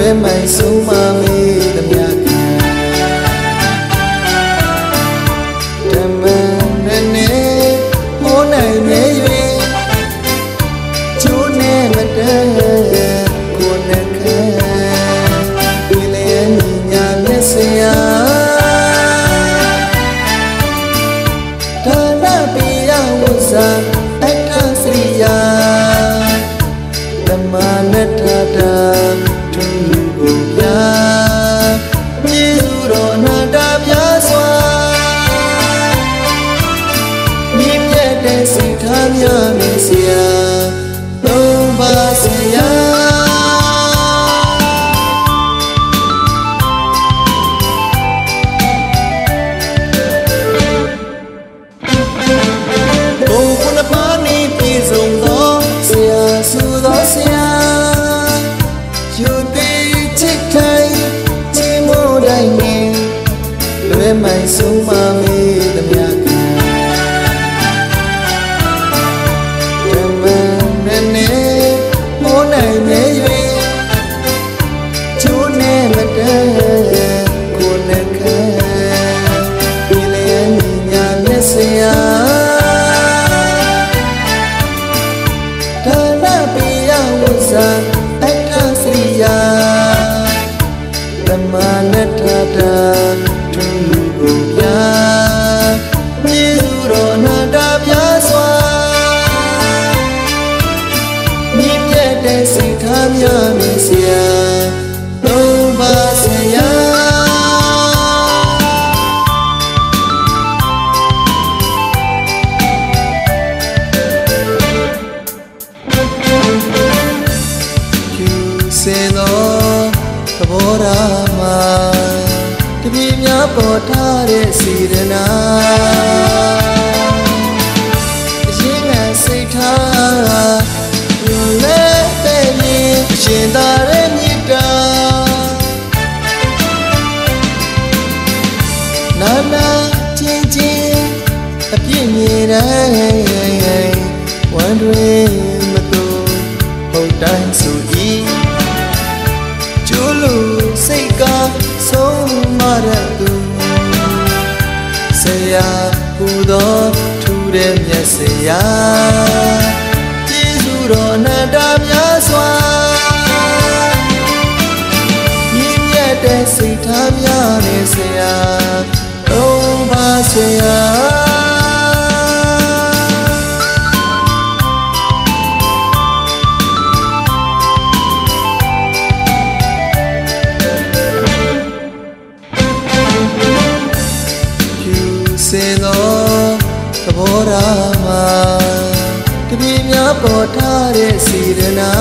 လွယ်မိုင်ဆုံးမမေးသမျှခံဓမ္မနဲ့ဟောနိုင်နေ၍ကျိုးနဲ့မတန်းကိုယ်နဲ့ခံဒီလေညာမျက်စရာဒါနပိယဝဇ္ဇာအတ္တစရိယာဓမ္မနဲ့ထာတာသူကိုပြမြေသူတော်အနန္တပြားစွာမြင့်မြတ်တဲ့စိတ်ထားများနေစရာသုံးပါးစရာမိုင်ဆုံးမမေးသမျှခံဓမ္မနဲ့ဟောနိုင်နေ၍ကျိုးနဲ့မတန်းကိုယ်နဲ့ခံဒီလေညာမျက်စရာဒါနပိယဝဇ္ဇာအတ္တစရိယာဓမ္မနဲ့ထာတာမြေသူတော်အနန္တပြားစွာမြင့်မြတ်တဲ့စိတ်ထားများနေစရာသုံးပါးစရာယူစေသောသဘောထားမှာတပည့်များပေါ်ထားတဲ့စေတနာအရင်ကစိတ်ထားလည်းတဲ့မြေရှင်သာတဲ့မြတ်တာနာနာချင်းချင်းအပြည့်မြင်တိုင်းဝမ်းတွင်မတူဟုတ်တိုင်းဆိုဤကျိုးလို့စိတ်ကဆုံးမရသူဆရာဟူသောထူတဲ့မျက်စရာကျေးဇူးတော်အနန္တမြတ်စွာမြင့်မြတ်တဲ့စိတ်ထားများနေဆရာသုံးပါးဆရာစေသောသဘောထားမှာတပည့်များပေါ်ထားတဲ့စေတနာ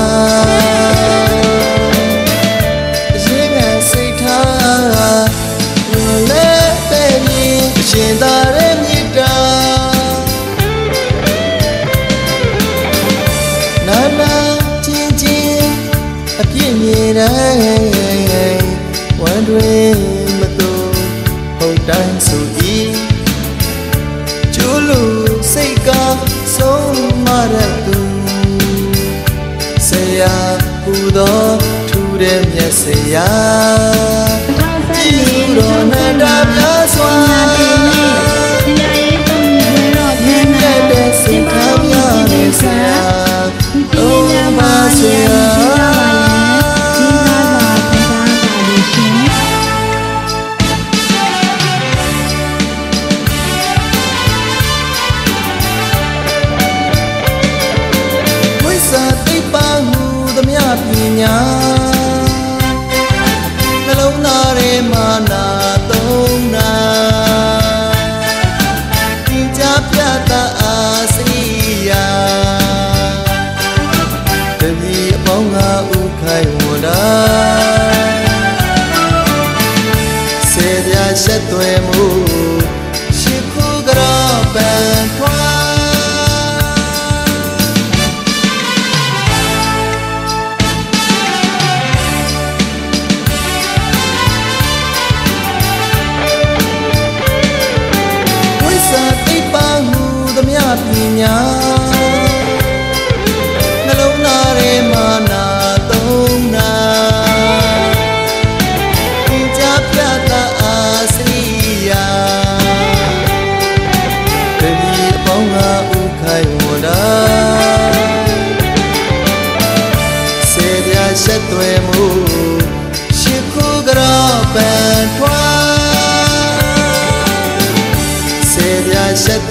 အရင်ကစိတ်ထားလည်းတဲ့မြေရှင်သာတဲ့မြတ်တာနာနာချင်းချင်းအပြည့်မြင်တိုင်းဝမ်းတွင်မတူဟုတ်တိုင်းဆိုဤကျိုးလို့စိတ်ကဆုံးမရသူဆရာဟူသောထူတဲ့မျက်စရာကျေးဇူးတော်အနန္တပြားစွာမြင့်မြတ်တဲ့စိတ်ထားများနေဆရာသုံးပါးဆရာပညာနှလုံးသားထဲမှာနာသုံးနာဒီကြပြတာအာစရိယာတပည့်အပေါင်းကဥခိုင်ဝန္တာစေပြရှက်သွဲမှုရှိခုကရောပန်ခွာပညာနှလုံးသားထဲမှာ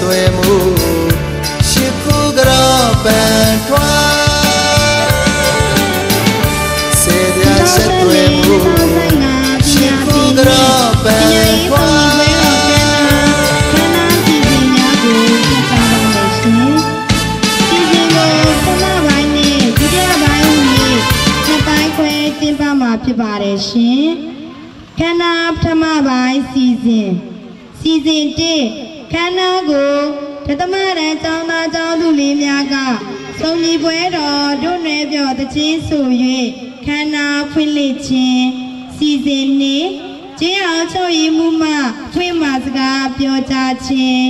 သွဲမှုရှစ်ခုကြောပန်ထွားစေပြဆက်သွဲမှုရှစ်ခုကြောပန်ထွားဖြစ်ပါတယ်ရှင်ခန္ဓာပထမပိုင်းစီစဉ်1ခန္ဓာကိုဒသမရန်ကျောင်းသားကျောင်းသူလေးများကစုံညီပွဲတော်တို့နယ်ပြောတခြင်းဆို၍ခန္ဓာဖွင့်လှစ်ခြင်းစီစဉ်2ကျင်းအောင်ချုပ်ရည်မှုမှဖွင့်မှာစကားပြောကြားခြင်း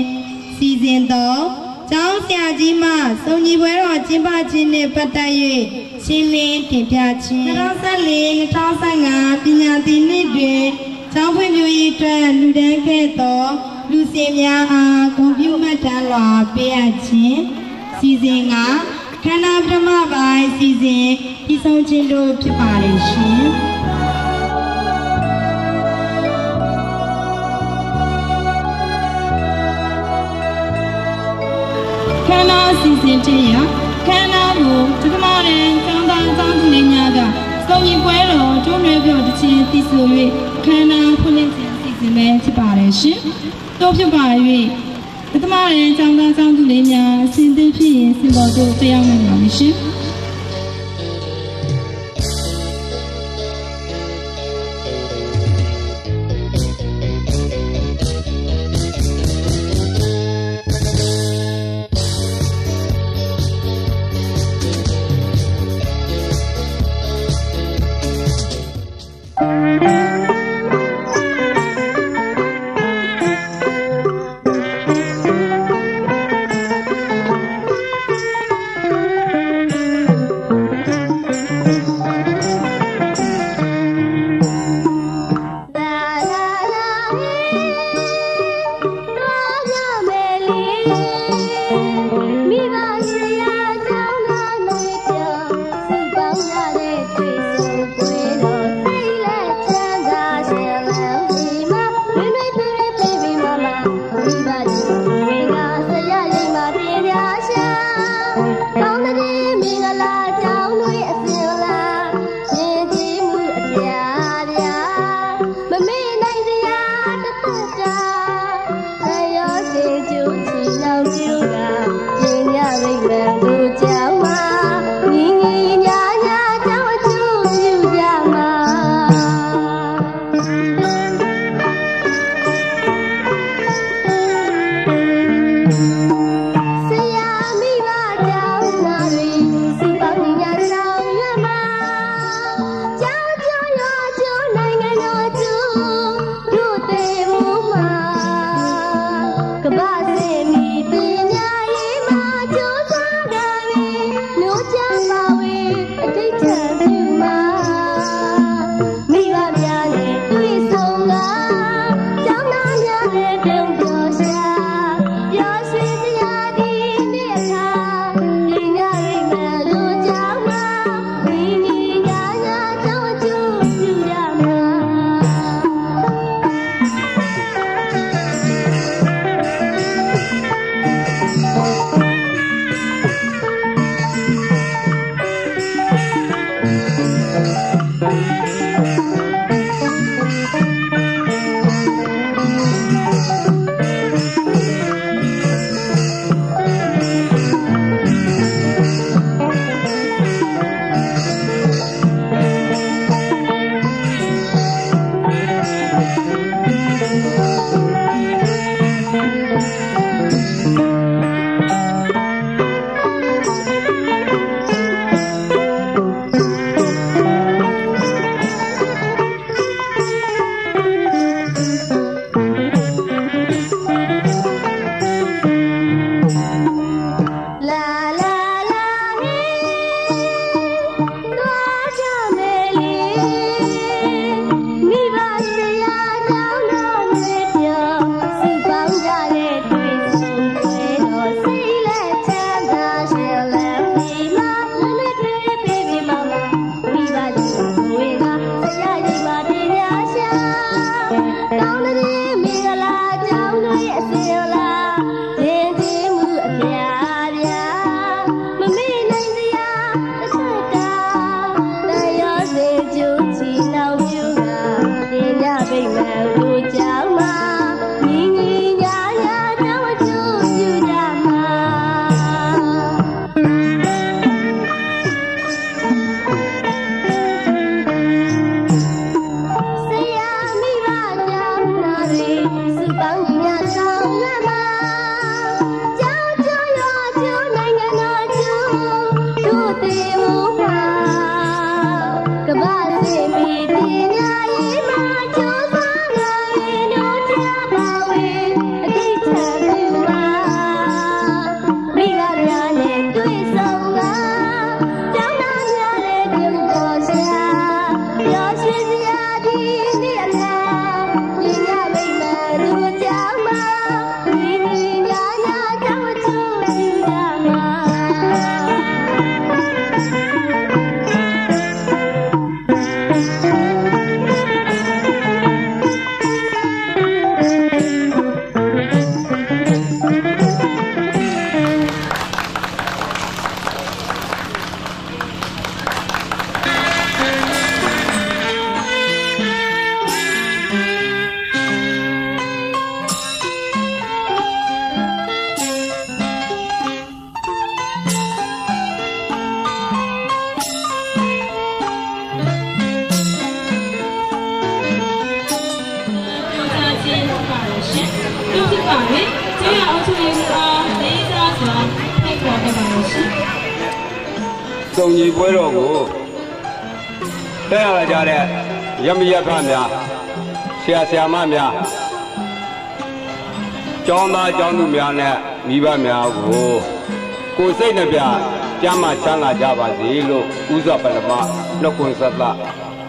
စီစဉ်3ကျောင်းဆရာကြီးမှစုံညီပွဲတော်ကျင်းပခြင်းနှင့်ပတ်သက်၍ရှင်းလင်းတင်ပြခြင်း2014-2015ပညာသင်နှစ်တွင်ကျောင်းဖွံ့ဖြိုးရေးအတွက်လူတန်းခဲ့သောလူစင်များအားဂုဏ်ပြုမှတ်တမ်းလွှာပေးအပ်ခြင်းစီစဉ်ကခန္ဓာပထမပိုင်းစီစဉ်ပြီးဆုံးခြင်းတို့ဖြစ်ပါလိမ့်ရှင်ခန္ဓာစီစဉ်ခြင်းရခန္ဓာကိုဒသမရန်ကျောင်းသားကျောင်းသူလေးများကစုံညီပွဲတော်တွန်းရွယ်ပြောတခြင်းသိဆို၍ခန္ဓာဖွင့်လှစ်ခြင်းစီစဉ်ပဲဖြစ်ပါတယ်ရှင်တို့ဖြစ်ပါ၍ဒသမရန်ကျောင်းသားကျောင်းသူလေးများအစဉ်သင့်ဖြစ်ရင်စင်ပေါ်သို့တရားဝင်ပါမယ်ရှင်ခ ကျေးရွာအုပ်ချုပ်ရေးမှူးအားလေးစားစွာဖိတ်ခေါ်ခဲ့ပါလို့ရှိစုံညီပွဲတော်ကိုတက်ရကြတဲ့ရမရဖများဆရာဆရာမများကျောင်းသားကျောင်းသူများနဲ့မိဘများကိုစိတ်နှပြကျမ်းမာချမ်းသာကြပါစေလို့ဥစွာပထမနှုတ်ခွန်းဆက်သ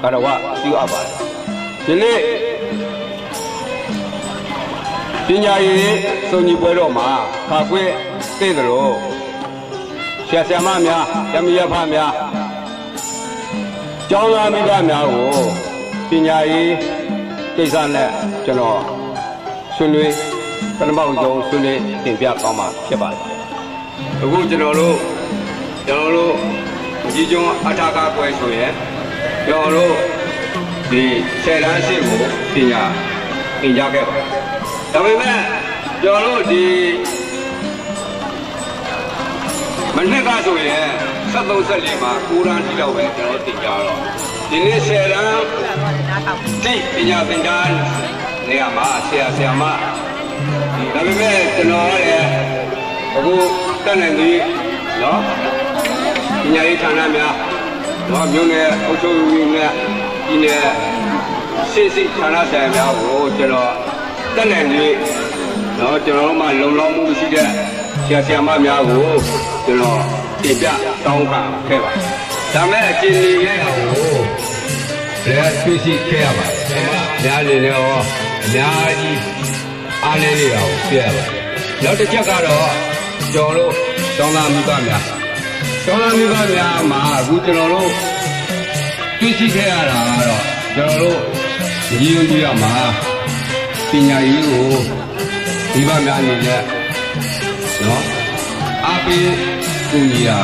ကရဝပြုအပ်ပါတယ်ဒီနေ့ပညာရေးစုံညီပွဲတော်မှာခါခွင့်သိသလိုဆရာဆရာမများရမရဖများကျောင်းသားမိဘများကိုပညာရေးကိစ္စနဲ့ကျွန်တော်ဆွေးနွေးပထမဆုံးဆွေးနွေးတင်ပြကောင်းမှာဖြစ်ပါတယ်အခုကျွန်တော်တို့ဒီကျွန်းအထာကပွဲဆိုရင်ကျွန်တော်တို့ဒီ10တန်းရှိကိုပညာသင်ကြားခဲ့ပါဒါပေမဲ့ကျွန်တော်တို့ဒီမနေ့ကဆိုရင်73မှာ9တန်းထိတော့ပဲကျွန်တော်သင်ကြားတော့ဒီနေ့10တန်းဒီပညာသင်ကြားနေရာမှာဆရာဆရာမဒါပေမဲ့ကျွန်တော်လည်းအခုတက်နေပြီနော်ပညာရေးဌာနများတော့မြို့နယ်အုပ်ချုပ်ရေးနဲ့ဒီနယ်စစ်ဌာနဆိုင်များကိုကျွန်တော်တက်နေပြီနော်ကျွန်တော်တို့မှလုံလောက်မှုမရှိတဲ့ဆရာဆရာမများကိုကျွန်တော်တင်ပြတောင်းခံခဲ့ပါဒါမဲ့အကျဉ်းလေးရဲ့ကိုလည်းသိရှိခဲ့ရပါတယ်များနေတယ်ဟောအများကြီးအားလေးတွေအောင်ပြရပါတယ်နောက်တစ်ချက်ကတော့ကျွန်တော်တို့ကျောင်းသားမိဘများမှာအခုကျွန်တော်တို့သိရှိခဲ့ရတာကတော့ကျွန်တော်တို့ညီဦးကြီးရမှာပညာရေးကိုမိဘများအနေနဲ့နော်အားပေးကူညီတာ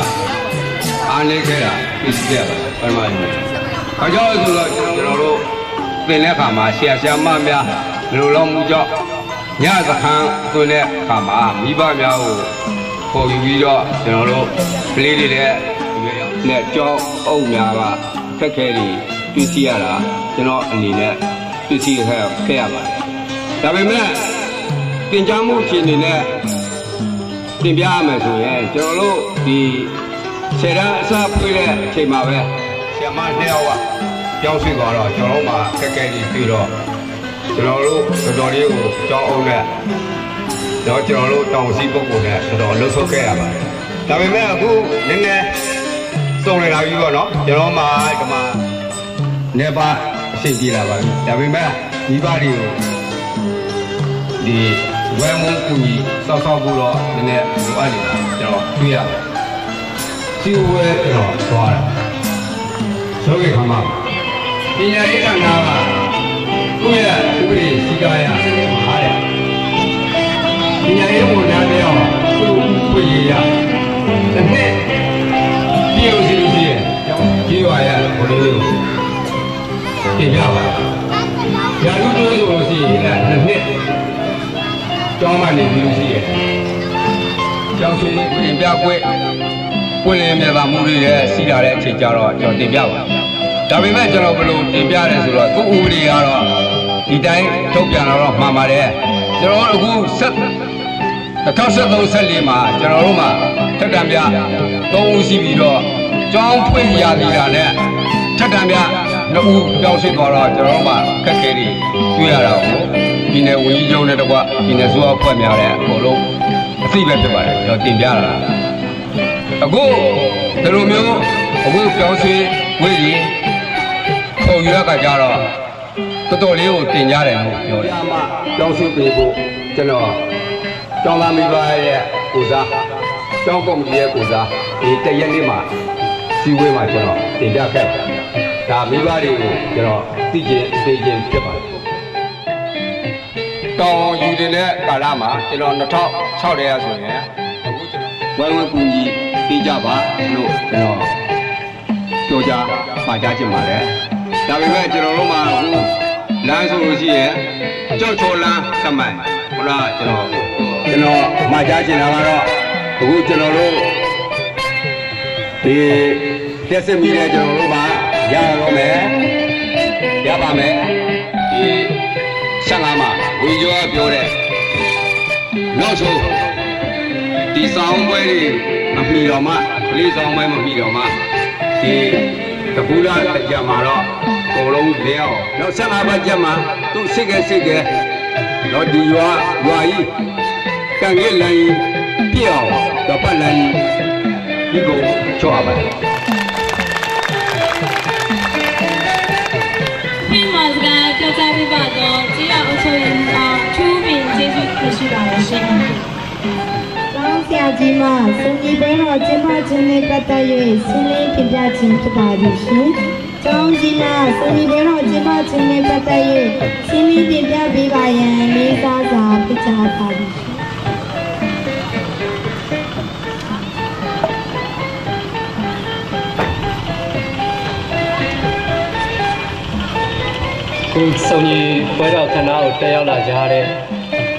အားလေးခဲ့တာသိရှိခဲ့ပါပထမဆုံးအကြောင်းဆိုတော့ကျွန်တော်တို့သင်တဲ့အခါမှာဆရာဆရာမများလူလုံးမှုကြောင့်ညစခန်းသွင်းတဲ့အခါမှာမိဘများကိုခေါ်ယူပြီးတော့ကျွန်တော်တို့ကလေးတွေနဲ့ကြောင်းအုပ်များကခက်ခဲတွေတွေ့ရှိရတာကျွန်တော်အနေနဲ့တွေ့ရှိခဲ့ရပါတယ်ဒါပေမဲ့သင်ကြားမှုအခြေအနေနဲ့တင်ပြရမယ်ဆိုရင်ကျွန်တော်တို့ဒီ10တန်းအစဖွင့်တဲ့အချိန်မှာပဲဆရာမ2ယောက်ကကြောင်းဆွေးသွားတော့ကျွန်တော်တို့မှာခက်ခဲတွေပြီးတော့ကျွန်တော်တို့တော်တော်လေးကိုကြောင်းအောင်နဲ့တော့ကျွန်တော်တို့တောင်စီပုဂ္ဂိုလ်နဲ့တော်တော်လှုပ်ဆုပ်ခဲ့ရပါတယ်ဒါပေမဲ့အခုနည်းနည်းစုံနေတာပြီးတော့เนาะကျွန်တော်မှဒီမှာနေပါအဆင်ပြေလာပါပြီဒါပေမဲ့မိဘတွေကိုဒီဝယ်မုန်းကူညီစောက်ဖို့တော့နည်းနည်းလိုအပ်နေတာကျွန်တော်တွေ့ရပါတယ်စီဝဲကျွန်တော်သွားတာဆိုကြခါမှာပညာရေးဌာနကကိုယ့်ရဲ့ဥပဒေစည်းကမ်းရမှာတဲ့ပညာရေးဝန်ထမ်းတွေအောင်သူ့ဖွင့်ရရတစ်နှစ်ပြည်ဦးစီးလို့ရှိရင်ကြေးရွာရဘယ်လိုလဲတင်ပြပါရာလူတို့ဆိုလို့ရှိရင်လည်းတစ်နှစ်ကျောင်းမှနေပြီးလို့ရှိရင်ကျောင်းဆွေးတင်ပြပွဲပွင့်လင်းမြတ်မှုတွေရဲ့စီးလာတဲ့အချိန်ကျတော့ကျွန်တော်တင်ပြပါဒါပေမဲ့ကျွန်တော်ဘယ်လိုတင်ပြရဲဆိုတော့သူ့ဥပဒေကတော့ဒီတိုင်းထုတ်ပြန်တော့မှန်ပါတယ်ကျွန်တော်အခု2013-14မှာကျွန်တော်တို့မှာထက်တံပြ3ဦးရှိပြီးတော့ကျောင်းဖွင့်ရသေးတာနဲ့ထက်တံပြ2ဦးတောင်းရှိသွားတော့ကျွန်တော်တို့မှာခက်ခဲတွေတွေ့ရတာကိုဒီနယ်ဝန်ကြီးချုပ်နဲ့တကွဒီနယ်စိုးအဖွဲ့များတဲ့အကုန်လုံးအသိပဲဖြစ်ပါတယ်ကျွန်တော်တင်ပြတာအခုဒီလိုမျိုးအခုပြောင်းရွှေ့ဝေးကြီးခေါ်ယူရကကြတော့တော်တော်လေးကိုတင်ကြတယ်လို့ပြောတယ်။ပြောင်းရွှေ့ပေးဖို့ကျွန်တော်ကျောင်းသားမိဘရဲ့ကိုစားကျောင်းကော်မတီရဲ့ကိုစားဒီတရက်နေ့မှာစီဝေးမှာကျွန်တော်တင်ပြခဲ့ပါတယ်။ဒါမိဘတွေကိုကျွန်တော်သိချင်းဖြစ်ပါတယ်။တောင်ယူတဲ့ကာလမှာကျွန်တော်2006ထဲရဆိုရင်အခုကျွန်တော်ဝိုင်းဝန်းကူညီပေးကြပါလို့ကျွန်တော်ပြောကြပါကြချင်ပါတယ်ဒါပေမဲ့ကျွန်တော်တို့မှာအခုလမ်းဆိုလို့ရှိရင်ကြောက်ချောလမ်းသမိုင်းဟုတ်လားကျွန်တော်မှာကြချင်တာကတော့အခုကျွန်တော်တို့ဒီလက်စမီနဲ့ကျွန်တော်တို့မှာရတော့မယ်ရပါမယ်ဒီ15မှာဝီကျော်ပြောတဲ့နောက် နောက်ဆုံးဒီဆောင်ပွဲတွေမမီတော့မှကလေးဆောင်ပွဲမမီတော့မှဒီတပူလာကြမှာတော့အကုန်လုံးလဲအောင်နောက်15ပတ်ကြမှာသူ့စိတ်ကဲတော့ဒီရွာကြီးတန်ကြီးလိုင်းပြည့်အောင်တော့ပတ်လိုင်းဒီကိုချောရပါတယ်ဒီမှာကကြောက်ကြပြပါတော့ကြေးရအုပ်ချုပ်ရေးအောင်ချူးပင်ကျေးဇူးတင်ရှိပါလို့ရှင်။ကျောင်းဆရာကြီးမှစုံညီပွဲတော်ကျင်းပခြင်းနဲ့ပတ်သက်၍ဆင်းရဲတင်ပြခြင်းဖြစ်ပါသည်ရှင်။ကျောင်းကြီးမှစုံညီပွဲတော်ကျင်းပခြင်းနဲ့ပတ်သက်၍ဆင်းရဲတင်ပြပေးပါရန်လေးစားစွာဖိတ်ကြားပါသည်ရှင်။ခုစုံကြီးပွဲတော်ခဏကိုတက်ရောက်လာကြတဲ့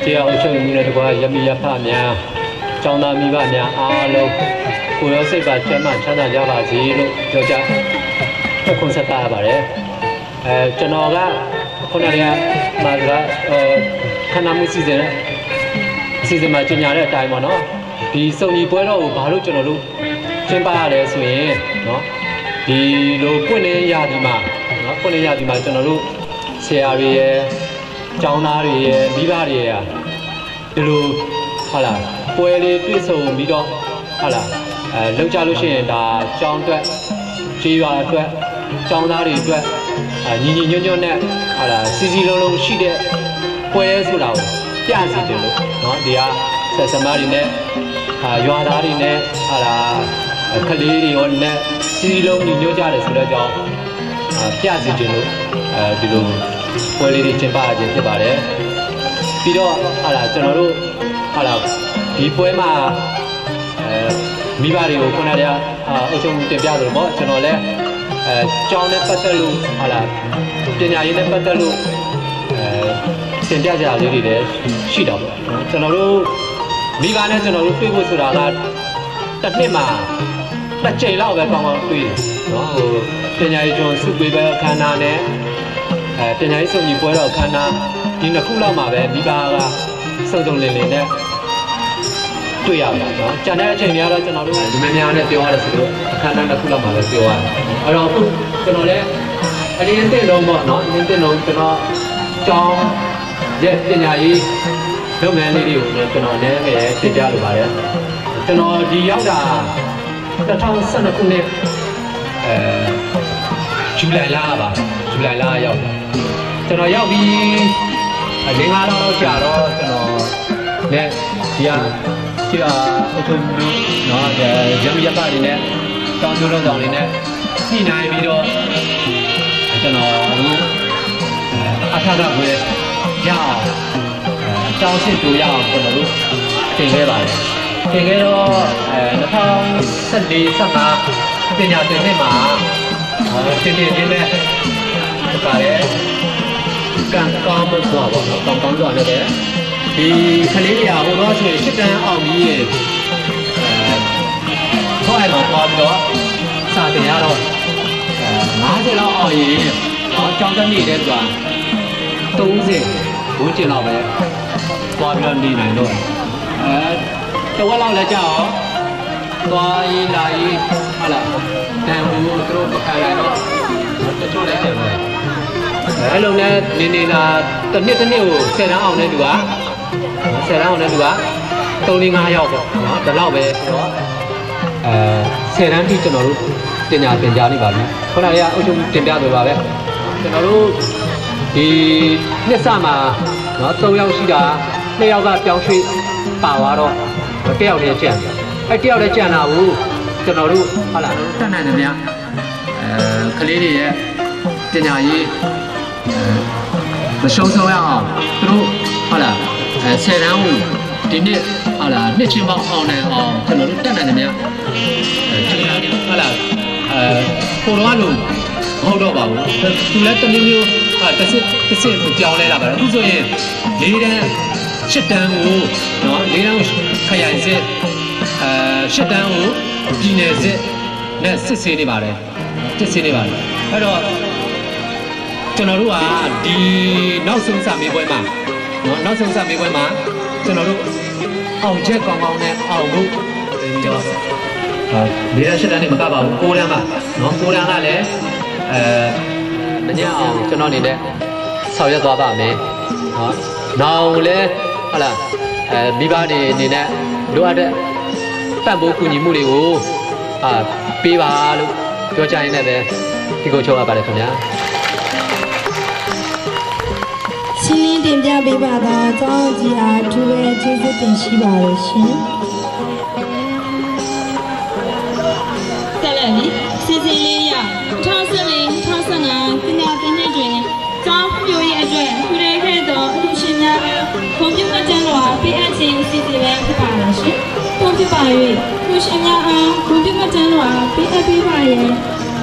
တရားအုပ်ချုပ်မှုနဲ့တကွာရမီရဖများကျောင်းသားမိဘများအားလုံးကိုရောစိတ်ပါကျမ်းမှချမ်းသာကြပါစေလို့ပြောကြခွန်းဆက်တာပါတယ်ကျွန်တော်ကခုနကမှာကခဏမှုစီစဉ်မှာကျင်ညာတဲ့အတိုင်းပေါ့နော်ဒီစုံကြီးပွဲတော်ကိုဘာလို့ကျွန်တော်တို့ကျင်းပရလဲဆိုရင်နော်ဒီလိုပွင့်လင်းရဒီမှာနော်ပွင့်လင်းရဒီမှာကျွန်တော်တို့ဆရာတွေရဲ့ကျောင်းသားတွေရဲ့မိဘတွေရဲ့ဒီလိုဟုတ်လားပွဲလေးတွေ့ဆုံပြီးတော့ဟုတ်လားလောက်ကြလို့ရှိရင်ဒါကျောင်းအတွက်ခြေရွာအတွက်ကျောင်းသားတွေအတွက်ညီညွတ်နဲ့ဟုတ်လားစီလုံးရှိတဲ့ပွဲဆိုတာကိုပြစီတယ်လို့နော်ဒီကဆက်စမားတွေနဲ့ရွာသားတွေနဲ့ဟုတ်လားကလေးတွေရောနဲ့စီလုံးညီညွတ်ကြတယ်ဆိုတော့ကြောင်းပြစီတယ်လို့ဒီလိုပွဲလေးတွေကျင်းပခြင်းဖြစ်ပါတယ်ပြီးတော့ဟာလာကျွန်တော်တို့ဟာလာဒီပွဲမှာမိဘတွေကိုခုနကအုပ်ချုပ်တင်ပြတယ်ပေါ့ကျွန်တော်လည်းကျောင်းနဲ့ပတ်သက်လို့ဟာလာပညာရေးနဲ့ပတ်သက်လို့တင်ပြကြလေးတွေလည်းရှိတော့ပေါ့ကျွန်တော်တို့မိဘနဲ့ကျွန်တော်တို့တွေ့ဖို့ဆိုတာကတစ်နှစ်မှာတစ်ချိန်လောက်ပဲကောင်းတွေ့တယ်နော်ဟိုပညာရေးကျွန်းစုပေးပဲခန္ဓာနဲ့ပညာရေးစုံညီပွဲတော်ခန္ဓာဒီနှစ်ခုလောက်မှာပဲမိဘကစုံစုံလင်လင်နဲ့တွေ့ရတာနော်ကျန်တဲ့အချိန်တွေကတော့ကျွန်တော်တို့လူမများနဲ့ပြောရတယ်ဆိုတော့အခမ်းအနားတစ်ခုလောက်မှာပဲပြောရတယ်အဲ့တော့အခုကျွန်တော်လည်းအရင်တင်လုံးပေါ့နော်အရင်တင်လုံးကျွန်တော်ကျောင်းရဲ့ပညာရေးလုပ်ငန်းလေးတွေကိုလည်းကျွန်တော်လည်းတင်ပြလိုပါတယ်ကျွန်တော်ဒီရောက်တာ2012ခုနှစ်ဇူလိုင်လပါဇူလိုင်လရောက်ကျွန်တော်ရောက်ပြီး5 လောက်ကြာတော့ကျွန်တော်နဲ့ဒီအုပ်ချုပ်မှုနော်ရမရပါနေနဲ့တောင်းကျိုးလုံးဆောင်နေနဲ့ညှိနှိုင်းပြီးတော့ကျွန်တော်အထာကဝယ်ရအောင်ကျောင်းစစ်တူရအောင်ကျွန်တော်တို့တင်ခဲ့ပါတယ်တင်ခဲ့တော့2014 15ပညာသင်နှစ်မှာတင်နေတယ်ပါတယ်ကံကောင်းဖို့ပေါ့နော်ကောင်းကောင်းတော့လည်းဒီကလေးတွေကဟိုတော့ဆိုရင်7တန်းအောင်ပြီးရင်ခေါင်းအိမ်မှာသွားပြီးတော့စာတင်ရတော့50လောက်အောင်ရင်တော့ကျောင်းတက်နေတဲ့သူက30ဝန်းကျင်လောက်ပဲသွားပြီးတော့နေနိုင်တော့တဝက်လောက်လည်းကြာအောင်သွားရေးလာရေးဟုတ်လားတန်ဘူးသူတို့မခံနိုင်တော့တချို့လည်းတယ်ပဲအဲ့လိုနဲ့နေလာတစ်နှစ်ကို10တန်းအောင်တဲ့သူက10တန်းအောင်တဲ့သူက3-5ယောက်ပေါ့နော်ဒီလောက်ပဲဆိုတော့10တန်းထိကျွန်တော်တို့တင်ကြားနေပါပြီခုနကအုပ်ချုပ်တင်ပြသွားပါပဲကျွန်တော်တို့ဒီနှစ်စမှာနော်3ယောက်ရှိတာ2ယောက်ကပြောင်းရွှေ့ပါသွားတော့1ယောက်တည်းကျန်အဲ့1ယောက်တည်းကျန်တာကိုကျွန်တော်တို့ဟုတ်လားတတ်နိုင်တယ်ဗျာကလေးတွေရဲ့ပညာရေးမရှုံးဆုံးရအောင်သူတို့ဟုတ်လား10တန်းကိုဒီနှစ်ဟုတ်လားနှစ်ချင်းပေါင်းအောင်နိုင်အောင်ကျွန်တော်တို့တက်နိုင်တယ်များဟုတ်လားကိုတော့လို့မဟုတ်တော့ပါဘူးသူလည်းတမျိုးမျိုးတစ်စစ်ကြောင်းလဲလာပါတယ်အခုဆိုရင်၄တန်း7တန်းကိုနော်၄တန်းခရိုင်စစ်7တန်းကိုပြည်နယ်စစ်နဲ့စစ်ဆေးနေပါတယ်အဲ့တော့ကျွန်တော်တို့ကဒီနောက်ဆုံးစာမေးပွဲမှာနော်နောက်ဆုံးစာမေးပွဲမှာကျွန်တော်တို့ အောင်ချက်ကောင်းကောင်းနဲ့အောင်ဖို့ပြီးတော့၄၈တန်းနေမကပါဘူး9တန်းပါနော်9တန်းကလည်းမညအောင်ကျွန်တော်အနေနဲ့ဆောင်ရွက်သွားပါမယ်နော်နောက်လည်းဟုတ်လားမိဘတွေအနေနဲ့လိုအပ်တဲ့ပံ့ပိုးကူညီမှုတွေကိုပေးပါလို့ပြောချင်နေတယ်ဒီကိုချုပ်ရပါတယ်ခင်ဗျာရှင်းလင်းတင်ပြပေးပါသောအကြောင်းကြီးအားထူးပဲကျေးဇူးတင်ရှိပါရရှင်ဆက်လက်ပြီးစီစဉ်လေးရ2014-2015ပညာသင်နှစ်တွင်ကျောင်းပြိုရဲ့အတွက်ထူးခဲ့သောအလှူရှင်များကွန်ပျူတာကျန်းတော်အားပေးအပ်ခြင်းအစီအစဉ်ပဲဖြစ်ပါရရှင်။ကွန်ပျူတာ၍လူရှင်များအားကွန်ပျူတာကျန်းတော်အားပေးအပ်ပေးပါရန်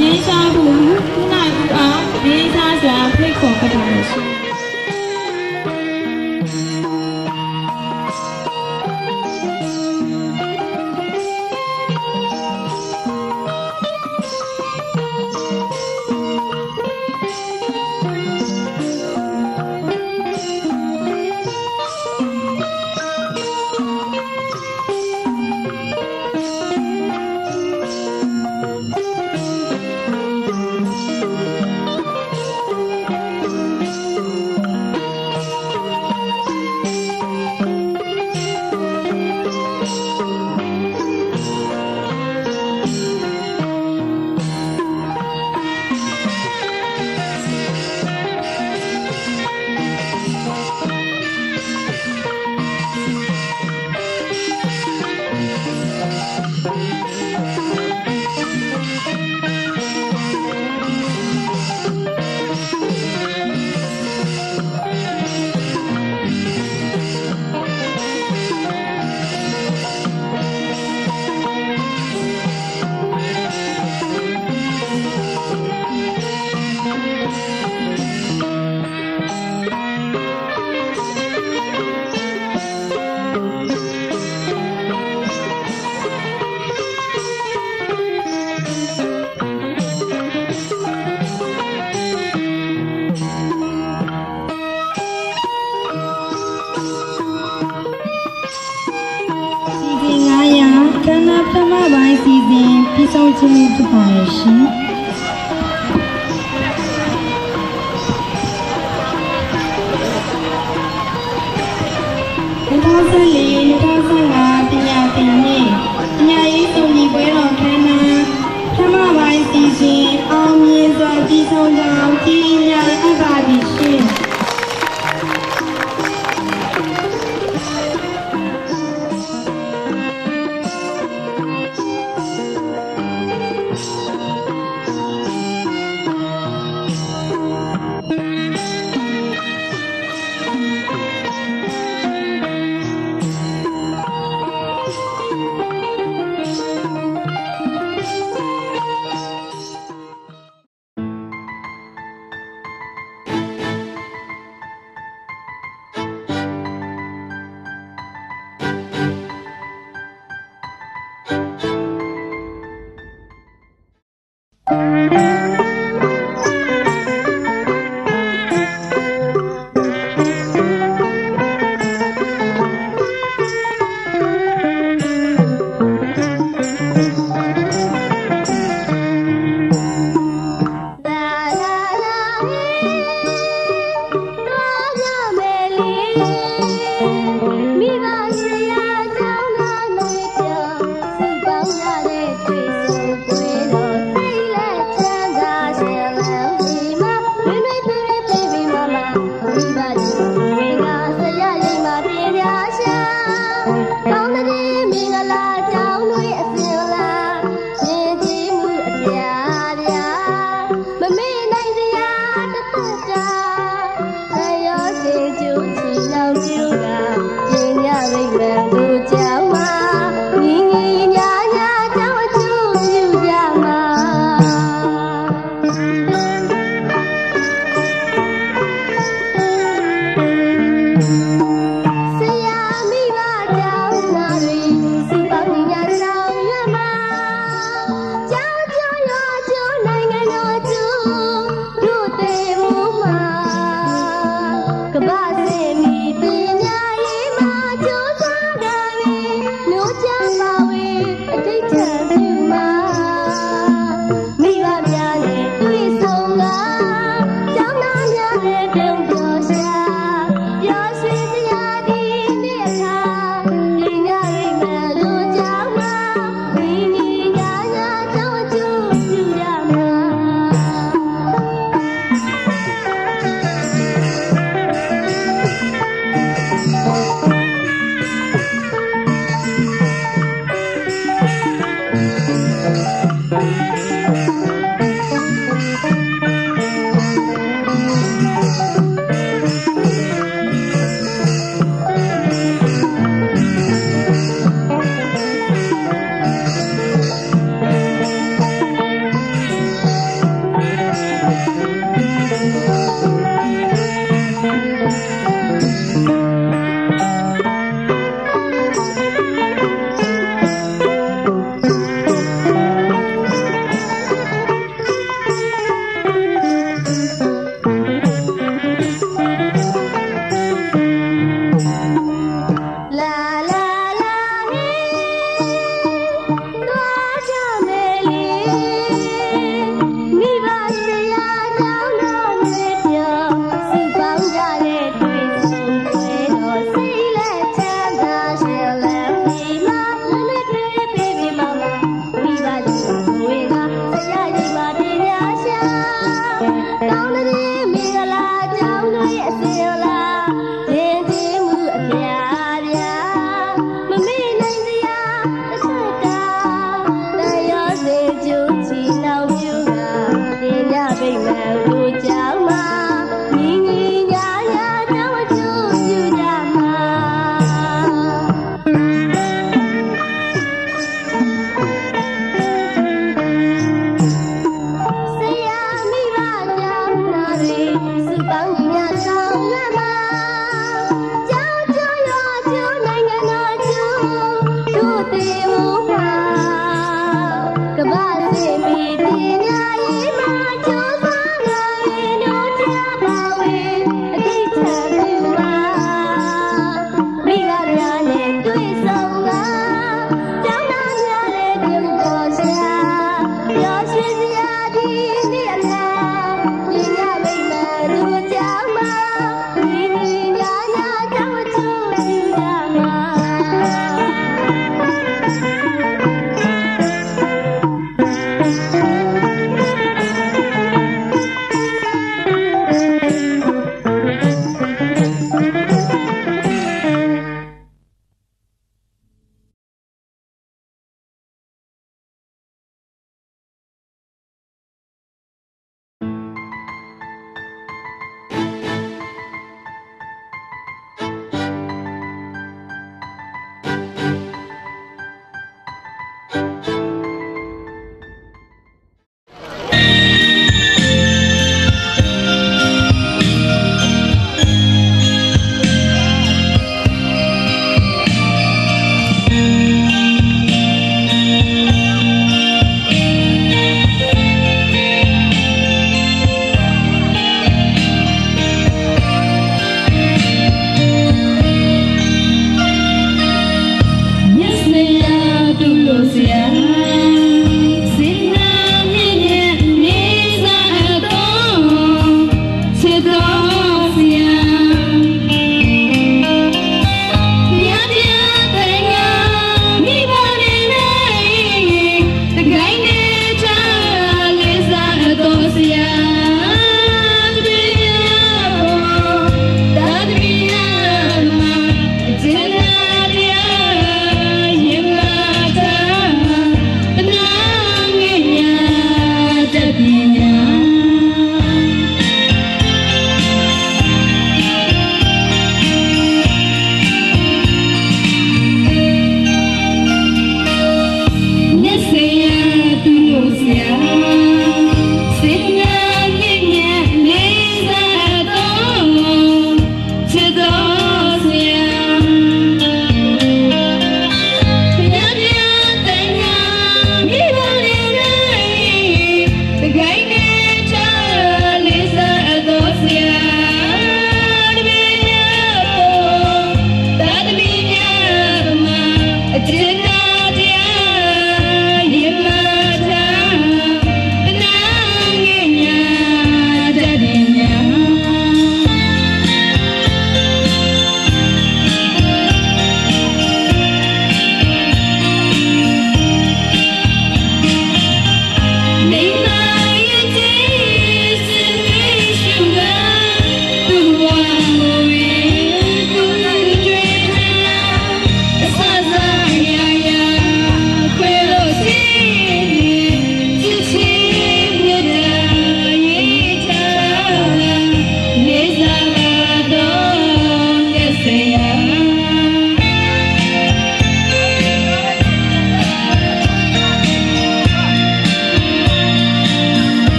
ငြိမ်းချမ်းမှုကုနိုင်မှုအားငြိမ်းချမ်းစွာဖိတ်ခေါ်အပ်ပါရရှင်။ခန္ဓာပထမပိုင်းစီစဉ်ပြီးဆုံးခြင်းဖြစ်ပါရဲ့ရှင်။2014-2015ပညာသင်နှစ်ပညာရေးစုံညီပွဲတော်ခန္ဓာပထမပိုင်းစီစဉ်အောင်မြင်စွာပြီးဆုံးကြောင်းကြီးညာအပ်ပါသည်ရှင်